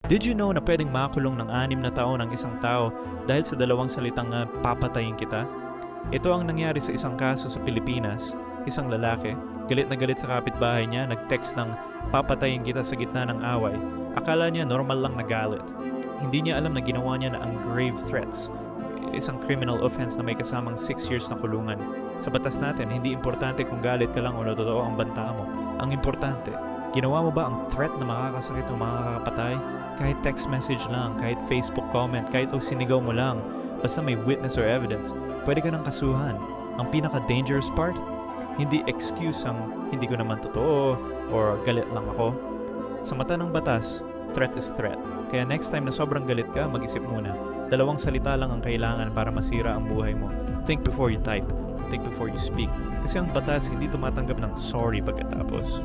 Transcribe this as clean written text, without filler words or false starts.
Did you know na pwedeng makulong ng 6 na taon ang isang tao dahil sa 2 salitang papatayin kita? Ito ang nangyari sa isang kaso sa Pilipinas. Isang lalaki, galit na galit sa kapitbahay niya, nag-text ng papatayin kita sa gitna ng away. Akala niya normal lang na galit. Hindi niya alam na ginawa niya na ang grave threats, isang criminal offense na may kasamang 6 years na kulungan. Sa batas natin, hindi importante kung galit ka lang o totoo ang banta mo. Ang importante, ginawa mo ba ang threat na makakasakit o makakapatay? Kahit text message lang, kahit Facebook comment, kahit sinigaw mo lang, basta may witness or evidence, pwede ka nang kasuhan. Ang pinaka-dangerous part, hindi excuse ang hindi ko naman totoo or galit lang ako. Sa mata ng batas, threat is threat. Kaya next time na sobrang galit ka, mag-isip muna. 2 salita lang ang kailangan para masira ang buhay mo. Think before you type. Think before you speak. Kasi ang batas hindi tumatanggap ng sorry pagkatapos.